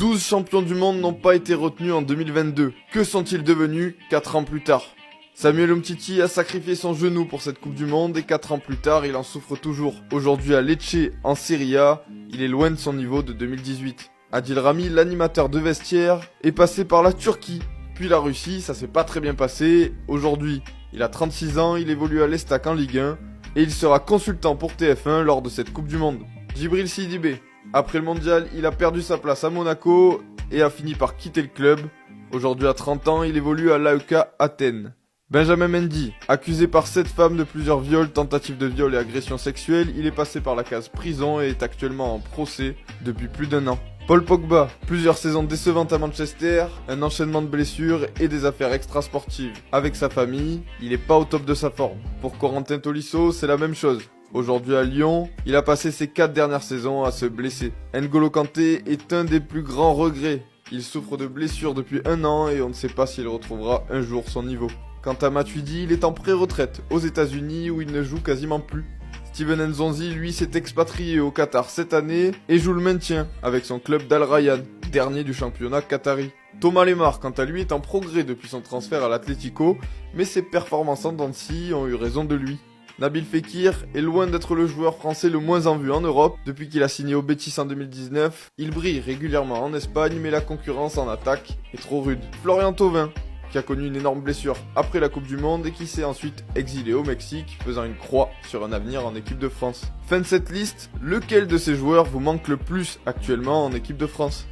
12 champions du monde n'ont pas été retenus en 2022. Que sont-ils devenus 4 ans plus tard? Samuel Umtiti a sacrifié son genou pour cette Coupe du Monde et 4 ans plus tard, il en souffre toujours. Aujourd'hui à Lecce, en Serie A, il est loin de son niveau de 2018. Adil Rami, l'animateur de vestiaire, est passé par la Turquie, puis la Russie, ça s'est pas très bien passé. Aujourd'hui, il a 36 ans, il évolue à l'Estac en Ligue 1 et il sera consultant pour TF1 lors de cette Coupe du Monde. Djibril Sidibé, après le mondial, il a perdu sa place à Monaco et a fini par quitter le club. Aujourd'hui à 30 ans, il évolue à l'AEK Athènes. Benjamin Mendy, accusé par 7 femmes de plusieurs viols, tentatives de viol et agressions sexuelles, il est passé par la case prison et est actuellement en procès depuis plus d'1 an. Paul Pogba, plusieurs saisons décevantes à Manchester, un enchaînement de blessures et des affaires extrasportives. Avec sa famille, il est pas au top de sa forme. Pour Corentin Tolisso, c'est la même chose. Aujourd'hui à Lyon, il a passé ses 4 dernières saisons à se blesser. N'Golo Kanté est un des plus grands regrets. Il souffre de blessures depuis 1 an et on ne sait pas s'il retrouvera un jour son niveau. Quant à Matuidi, il est en pré-retraite aux États-Unis où il ne joue quasiment plus. Steven Nzonzi, lui, s'est expatrié au Qatar cette année et joue le maintien avec son club d'Al Rayyan, dernier du championnat qatari. Thomas Lemar, quant à lui, est en progrès depuis son transfert à l'Atlético, mais ses performances en Dancy ont eu raison de lui. Nabil Fekir est loin d'être le joueur français le moins en vue en Europe. Depuis qu'il a signé au Betis en 2019, il brille régulièrement en Espagne, mais la concurrence en attaque est trop rude. Florian Thauvin, qui a connu une énorme blessure après la Coupe du Monde et qui s'est ensuite exilé au Mexique, faisant une croix sur un avenir en équipe de France. Fin de cette liste, lequel de ces joueurs vous manque le plus actuellement en équipe de France ?